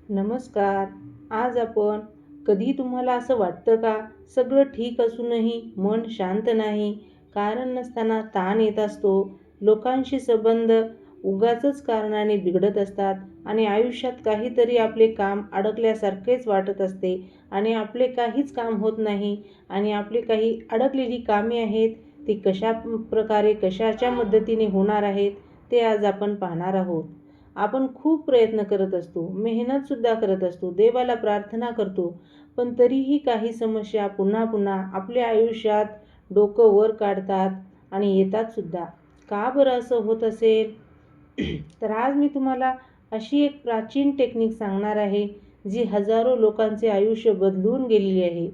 नमस्कार. आज आपण कधी तुम्हाला असं वाटतं का सगळं ठीक असूनही मन शांत नाही? कारण नसताना ताण येत असतो. लोकांशी संबंध उगाचच कारणाने बिघडत असतात आणि आयुष्यात काहीतरी आपले काम अडकल्यासारखेच वाटत असते आणि आपले काहीच काम होत नाही आणि आपली काही अडकलेली कामे आहेत ती कशा प्रकारे कशाच्या मदतीने होणार आहेत ते आज आपण पाहणार आहोत. आपण खूप प्रयत्न करत असतो, मेहनतसुद्धा करत असतो, देवाला प्रार्थना करतो, पण तरीही काही समस्या पुन्हा पुन्हा आपल्या आयुष्यात डोकं वर काढतात आणि येतातसुद्धा. का बरं असं होत असेल? तर आज मी तुम्हाला अशी एक प्राचीन टेक्निक सांगणार आहे, जी हजारो लोकांचे आयुष्य बदलून गेलेली आहे.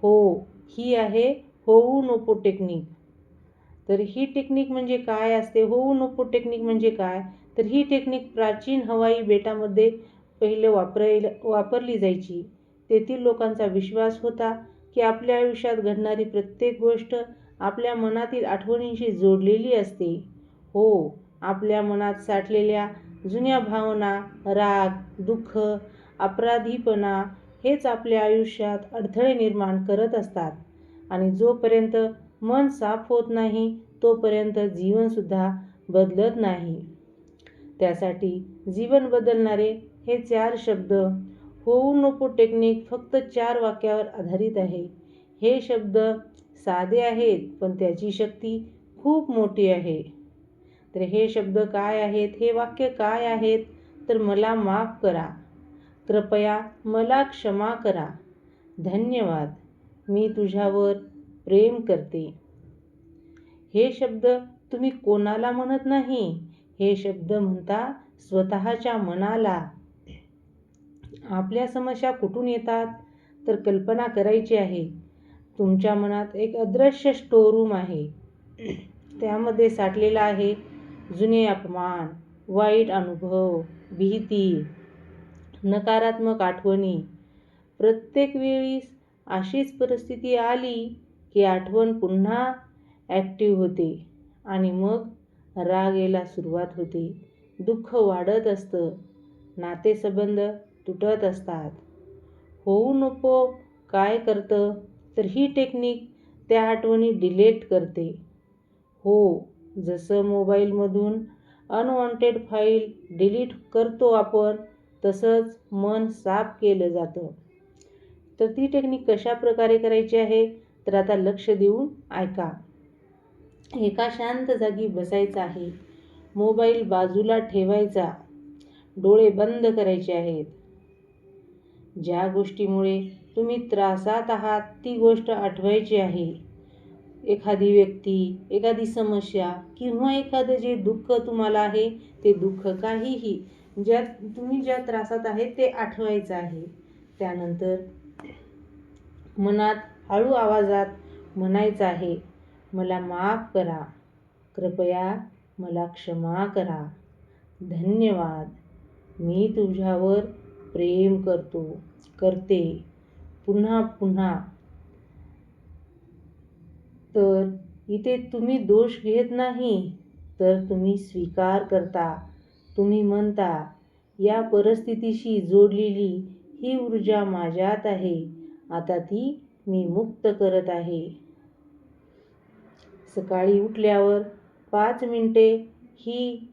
हो, ही आहे होऊ टेक्निक. तर ही टेक्निक म्हणजे काय असते? होऊ टेक्निक म्हणजे काय? तर ही टेक्निक प्राचीन हवाई बेटामध्ये पहिले वापरली जायची. तेथील लोकांचा विश्वास होता की आपल्या आयुष्यात घडणारी प्रत्येक गोष्ट आपल्या मनातील आठवणींशी जोडलेली असते. हो, आपल्या मनात साठलेल्या जुन्या भावना, राग, दुःख, अपराधीपणा हेच आपल्या आयुष्यात अडथळे निर्माण करत असतात आणि जोपर्यंत मन साफ होत नाही तोपर्यंत जीवनसुद्धा बदलत नाही. त्यासाठी जीवन बदलणारे हे 4 शब्द होऊ नको टेक्निक फक्त 4 वाक्यावर आधारित आहे. हे शब्द साधे आहेत पण त्याची शक्ती खूप मोठी आहे. तर हे शब्द काय आहेत? हे वाक्य काय आहेत? तर मला माफ करा, कृपया मला क्षमा करा, धन्यवाद, मी तुझ्यावर प्रेम करते. हे शब्द तुम्ही कोणाला म्हणत नाही, हे शब्द म्हणता स्वतःच्या मनाला. आपल्या समस्या कुठून येतात? तर कल्पना करायची आहे. तुमच्या मनात एक अदृश्य स्टोअर आहे. त्यामध्ये साठलेला आहे जुने अपमान, वाईट अनुभव, भीती, नकारात्मक आठवणी. प्रत्येक वेळी अशीच परिस्थिती आली की आठवण पुन्हा ॲक्टिव्ह होते आणि मग राग यायला सुरुवात होते. दुःख वाढत असतं, नातेसंबंध तुटत असतात. होऊ नको काय करतं? तर ही टेक्निक त्या आठवणी डिलीट करते. हो, जसं मोबाईलमधून अनवॉन्टेड फाईल डिलीट करतो आपण, तसंच मन साफ केलं जातं. तर ती टेक्निक कशा प्रकारे करायची आहे? तर आता लक्ष देऊन ऐका. एका शांत जागी बसायचं आहे. मोबाईल बाजूला ठेवायचा. डोळे बंद करायचे आहेत. ज्या गोष्टीमुळे तुम्ही त्रासात आहात ती गोष्ट आठवायची आहे. एखादी व्यक्ती, एखादी समस्या किंवा एखादं जे दुःख तुम्हाला आहे ते दुःख काहीही तुम्ही ज्या त्रासात आहे ते आठवायचं आहे. त्यानंतर मनात हळू आवाजात म्हणायचं आहे, मला माफ करा, कृपया मला क्षमा करा, धन्यवाद, मी तुझ्यावर प्रेम करते. पुन्हा पुन्हा. तर इथे तुम्ही दोष घेत नाही, तर तुम्ही स्वीकार करता. तुम्ही म्हणता, या परिस्थितीशी जोडलेली ही ऊर्जा माझ्यात आहे. आता ती मी मुक्त करत आहे. सकाळी उठल्यावर 5 मिनिटे ही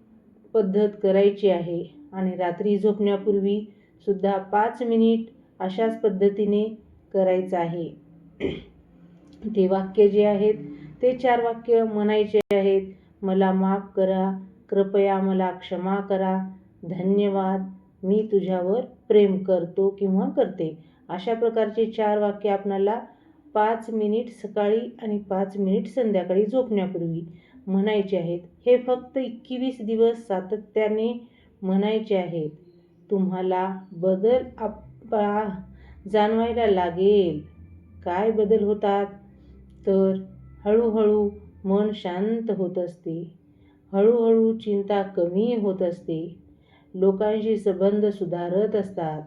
पद्धत करायची आहे आणि रात्री झोपण्यापूर्वी सुद्धा 5 मिनिट अशाच पद्धतीने करायचं आहे. ते वाक्य जे आहेत ते 4 वाक्य म्हणायचे आहेत. मला माफ करा, कृपया मला क्षमा करा, धन्यवाद, मी तुझ्यावर प्रेम करतो किंवा करते. अशा प्रकारचे 4 वाक्य आपल्याला 5 मिनिट सकाळी आणि 5 मिनिट संध्याकाळी झोपण्यापूर्वी म्हणायचे आहेत. हे फक्त 21 दिवस सातत्याने म्हणायचे आहेत. तुम्हाला बदल जाणवायला लागेल. काय बदल होतात? तर हळूहळू मन शांत होत असते. हळूहळू चिंता कमी होत असते. लोकांशी संबंध सुधारत असतात.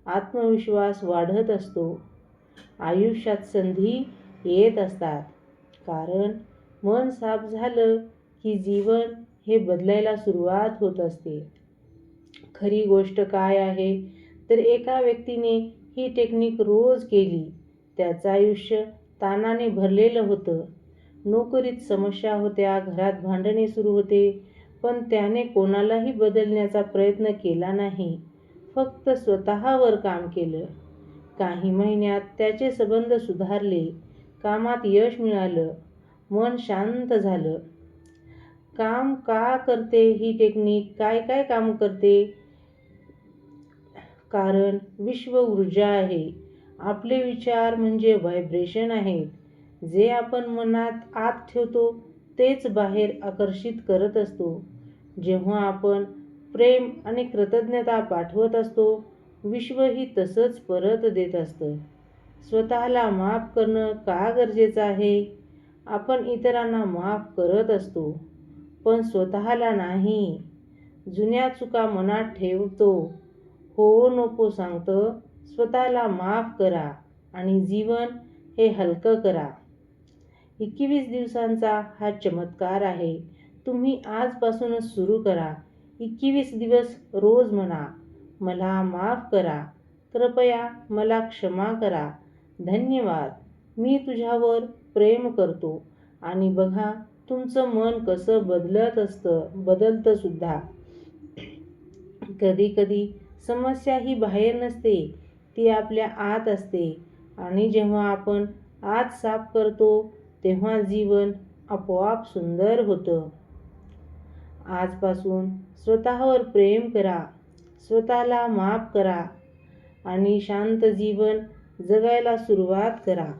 आत्मविश्वास वाढत असतो. आयुष्यात संधी येत असतात. कारण मन साफ झालं की जीवन हे बदलायला सुरुवात होत असते. खरी गोष्ट काय आहे? तर एका व्यक्तीने ही टेक्निक रोज केली. त्याचं आयुष्य ताणाने भरलेलं होतं. नोकरीत समस्या होत्या, घरात भांडणे सुरू होते, पण त्याने कोणालाही बदलण्याचा प्रयत्न केला नाही. फक्त स्वतःवर काम केलं. काही महिन्यात त्याचे संबंध सुधारले, कामात यश मिळालं, मन शांत झालं. काम का करते ही टेक्निक? काय काय काम करते? कारण विश्व ऊर्जा आहे. आपले विचार म्हणजे व्हायब्रेशन आहेत. जे आपण मनात आत ठेवतो तेच बाहेर आकर्षित करत असतो. जेव्हा आपण प्रेम आणि कृतज्ञता पाठवत असतो, विश्वही तसंच परत देत असतं. स्वतःला माफ करणं का गरजेचं आहे? आपण इतरांना माफ करत असतो, पण स्वतःला नाही. जुन्या चुका मनात ठेवतो. हो'ओनोपो सांगतं, स्वतःला माफ करा आणि जीवन हे हलकं करा. 21 दिवसांचा हा चमत्कार आहे. तुम्ही आजपासूनच सुरू करा. 21 दिवस रोज म्हणा, मला माफ करा, कृपया मला क्षमा करा, धन्यवाद, मी तुझ्यावर प्रेम करतो. आणि बघा तुमचं मन कसं बदलतं सुद्धा. कधी कधी समस्या ही बाहेर नसते, ती आपल्या आत असते. आणि जेव्हा आपण आत साफ करतो तेव्हा जीवन आपोआप सुंदर होतं. आजपासून स्वतःवर प्रेम करा, स्वतःला माफ करा आणि शांत जीवन जगायला सुरुवात करा.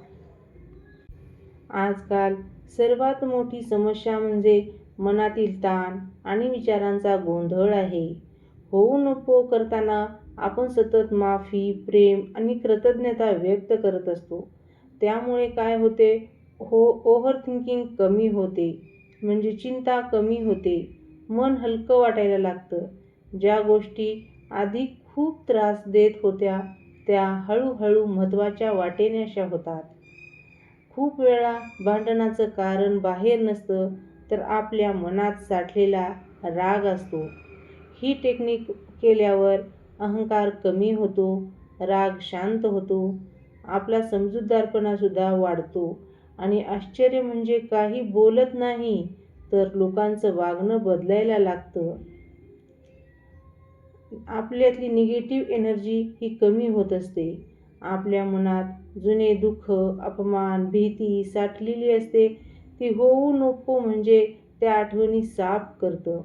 आजकाल सर्वात मोठी समस्या म्हणजे मनातील ताण आणि विचारांचा गोंधळ आहे. हो'ओनोपो करताना आपण सतत माफी, प्रेम आणि कृतज्ञता व्यक्त करत असतो. त्यामुळे काय होते? ओव्हर थिंकिंग कमी होते, म्हणजे चिंता कमी होते. मन हलकं वाटायला लागतं. ज्या गोष्टी आधी खूप त्रास देत होत्या त्या हळूहळू महत्त्वाच्या वाटेनाशा होतात. खूप वेळा भांडणाचं कारण बाहेर नसतं, तर आपल्या मनात साठलेला राग असतो. ही टेक्निक केल्यावर अहंकार कमी होतो, राग शांत होतो, आपला समजूतदारपणासुद्धा वाढतो. आणि आश्चर्य म्हणजे काही बोलत नाही तर लोकांचं वागणं बदलायला लागतं. आपल्यातली निगेटिव्ह एनर्जी ही कमी होत असते. आपल्या मनात जुने दुःख, अपमान, भीती साठलेली असते, ती हो'ओनोपो म्हणजे त्या आठवणी साफ करतं.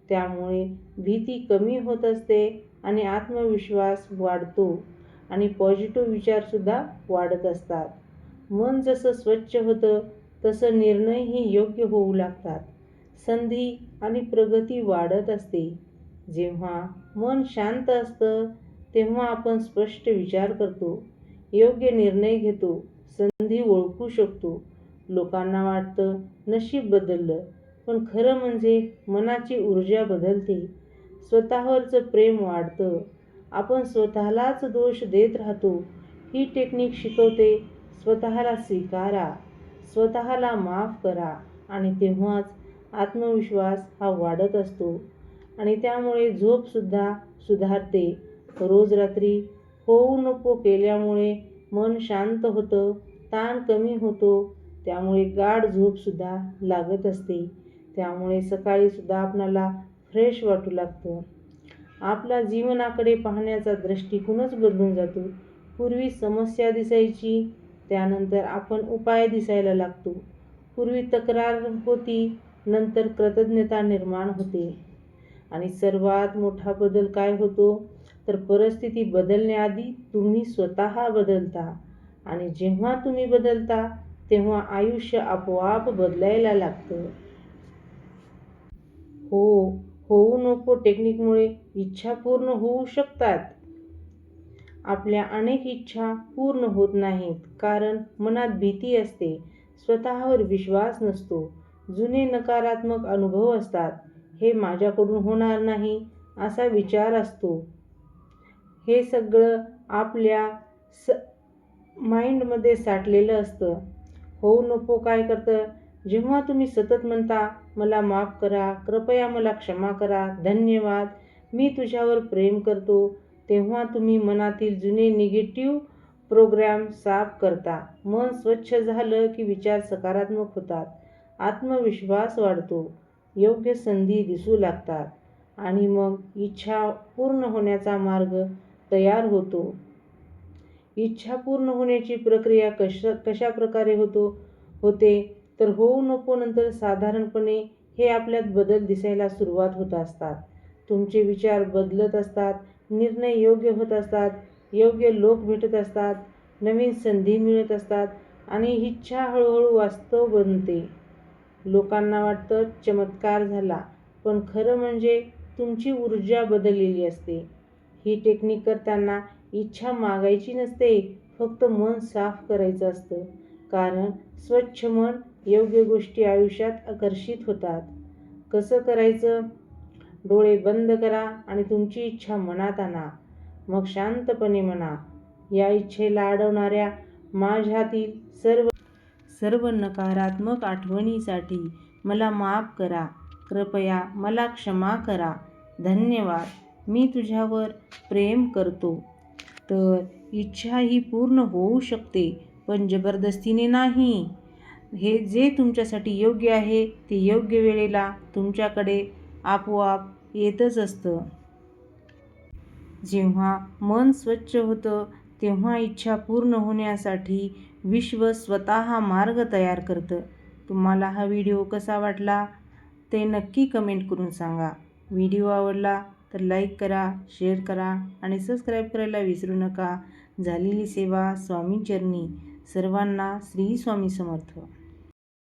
त्यामुळे भीती कमी होत असते आणि आत्मविश्वास वाढतो आणि पॉझिटिव्ह विचारसुद्धा वाढत असतात. मन जसं स्वच्छ होतं तसं निर्णयही योग्य होऊ लागतात. संधी आणि प्रगती वाढत असते. जेव्हा मन शांत असतं तेव्हा आपण स्पष्ट विचार करतो, योग्य निर्णय घेतो, संधी ओळखू शकतो. लोकांना वाटतं नशीब बदललं, पण खरं म्हणजे मनाची ऊर्जा बदलते. स्वतःवरचं प्रेम वाढतं. आपण स्वतःलाच दोष देत राहतो. ही टेक्निक शिकवते, स्वतःला स्वीकारा, स्वतःला माफ करा आणि तेव्हाच आत्मविश्वास हा वाढत असतो आणि त्यामुळे झोपसुद्धा सुधारते. रोज रात्री हो'ओनोपो केल्यामुळे मन शांत होतं, ताण कमी होतो, त्यामुळे गाढ झोपसुद्धा लागत असते. त्यामुळे सकाळीसुद्धा आपणाला फ्रेश वाटू लागतं. आपला जीवनाकडे पाहण्याचा दृष्टिकोनच बदलून जातो. पूर्वी समस्या दिसायची, त्यानंतर आपण उपाय दिसायला लागतो. पूर्वी तक्रार होती, नंतर कृतज्ञता निर्माण होते. आणि सर्वात मोठा बदल काय होतो? तर परिस्थिती बदलण्याआधी तुम्ही स्वतः बदलता आणि जेव्हा तुम्ही बदलता तेव्हा आयुष्य आपोआप बदलायला लागतं. हो'ओनोपो टेक्निकमुळे इच्छा पूर्ण होऊ शकतात. आपल्या अनेक इच्छा पूर्ण होत नाहीत कारण मनात भीती असते, स्वतःवर विश्वास नसतो, जुने नकारात्मक अनुभव असतात. हे माझ्याकडून होणार नाही असा विचार असतो. हे सगळं आपल्या माइंडमध्ये साठलेलं असतं. हो'ओनोपो काय करतं? जेव्हा तुम्ही सतत म्हणता, मला माफ करा, कृपया मला क्षमा करा, धन्यवाद, मी तुझ्यावर प्रेम करतो, तेव्हा तुम्ही मनातील जुने निगेटिव्ह प्रोग्राम साफ करता. मन स्वच्छ झालं की विचार सकारात्मक होतात, आत्मविश्वास वाढतो, योग्य संधी दिसू लागतात आणि मग इच्छा पूर्ण होण्याचा मार्ग तयार होतो. इच्छा पूर्ण होण्याची प्रक्रिया कशा प्रकारे होते तर होऊ नको नंतर साधारणपणे हे आपल्यात बदल दिसायला सुरुवात होत असतात. तुमचे विचार बदलत असतात, निर्णय योग्य होत असतात, योग्य लोक भेटत असतात, नवीन संधी मिळत असतात आणि इच्छा हळूहळू वास्तव बनते. लोकांना वाटतं चमत्कार झाला, पण खरं म्हणजे तुमची ऊर्जा बदललेली असते. ही टेक्निक करताना इच्छा मागायची नसते, फक्त मन साफ करायचं असतं. कारण स्वच्छ मन योग्य गोष्टी आयुष्यात आकर्षित होतात. कसं करायचं? डोळे बंद करा आणि तुमची इच्छा मनात आणा. मग शांतपणे म्हणा, या इच्छेला अडवणाऱ्या माझ्यातील सर्व नकारात्मक आठवणीसाठी मला माफ करा. कृपया मला क्षमा करा. धन्यवाद. मी तुझ्यावर प्रेम करतो. तर इच्छा ही पूर्ण होऊ शकते, पण जबरदस्तीने नाही. हे जे तुमच्यासाठी योग्य आहे ते योग्य वेळेला तुमच्याकडे आपोआप येतच असतं. जेव्हा मन स्वच्छ होतं तेव्हा इच्छा पूर्ण होण्यासाठी विश्व स्वतः मार्ग तयार करतं. तुम्हाला हा व्हिडिओ कसा वाटला ते नक्की कमेंट करून सांगा. व्हिडिओ आवडला तर लाईक करा, शेअर करा आणि सबस्क्राईब करायला विसरू नका. झालेली सेवा स्वामींचरणी. सर्वांना श्री स्वामी समर्थ.